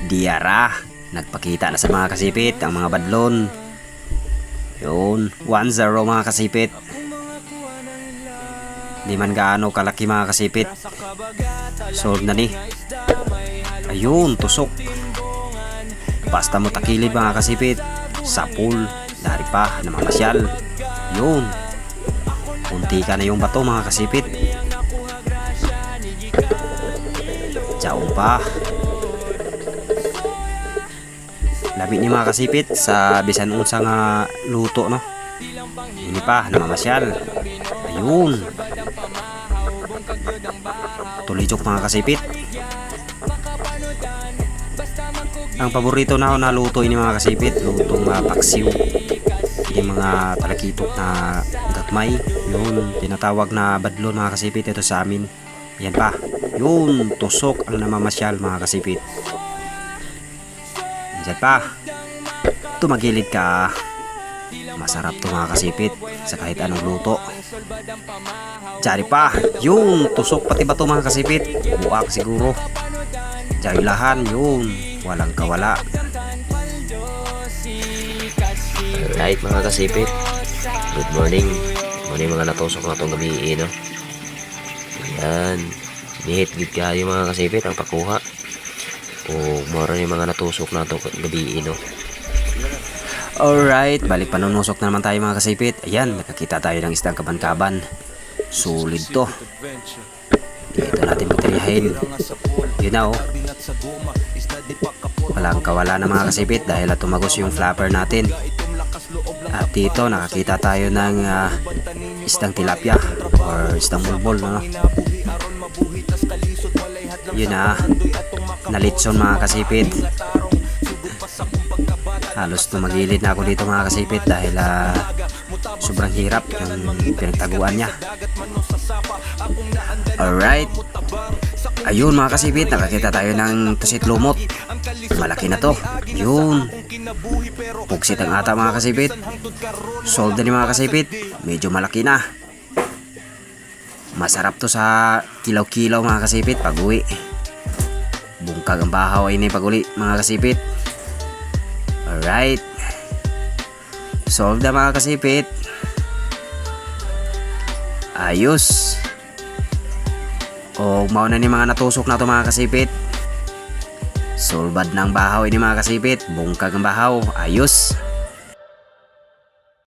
Diara, nagpakita na sa mga kasipit ang mga badlon. Yun, 1-0 mga kasipit. Di man gaano kalaki mga kasipit. Solve na ni. Ayun, tusok. Basta mo takilid mga kasipit. Sapul, dari pa, namamasyal. Yun. Unti ka na yung bato mga kasipit. Tsaong pa. Labi ni mga kasipit sa bisan unsa nga luto no. Ini pa namamasyal. Ayun. Tulijok mga kasipit. Ang paborito na ako na luto ini mga kasipit, lutong paksiw. Yung mga talakitok na gatmay. Yun, tinatawag na badlon mga kasipit ito sa amin. Yan pa. Yun, tusok ang namamasyal mga kasipit. Diyan pa. Tumagilid ka. Masarap to mga kasipit sa kahit anong luto. Diyan pa. Yun, tusok pati ba to mga kasipit? Buak siguro. Jayulahan, yun. Walang kawala. Alright mga kasipit, good morning. Muna mga natusok na itong gabi no? Ayan, nihit-git kayo mga kasipit ang pakuha. O mora yung mga natusok na itong gabi no? Alright, balik panunusok na naman tayo mga kasipit. Ayan, nakakita tayo ng isdang kaban-kaban. Solid to. Dito natin bateryahin. Yun na oh. Walang kawala na mga kasipit dahil tumagos yung flapper natin. At dito nakakita tayo ng isdang tilapia or isdang bulbol no? Yun na, nalitson mga kasipit. Halos tumagilid na ako dito mga kasipit dahil sobrang hirap yung pinagtaguan niya. Alright. Ayun mga kasipit, nakakita tayo ng tusit lumot. Malaki na to. Yun. Pugsit ang ata mga kasipit. Solve na ni mga kasipit. Medyo malaki na. Masarap to sa kilaw-kilaw mga kasipit pag uwi. Bungkag ang bahaw ay pag uli mga kasipit. Alright. Solve na mga kasipit. Ayos. O mauna ni mga natusok na to mga kasipit. Solbad ng bahaw ini mga kasipit. Bungkag ang bahaw. Ayos.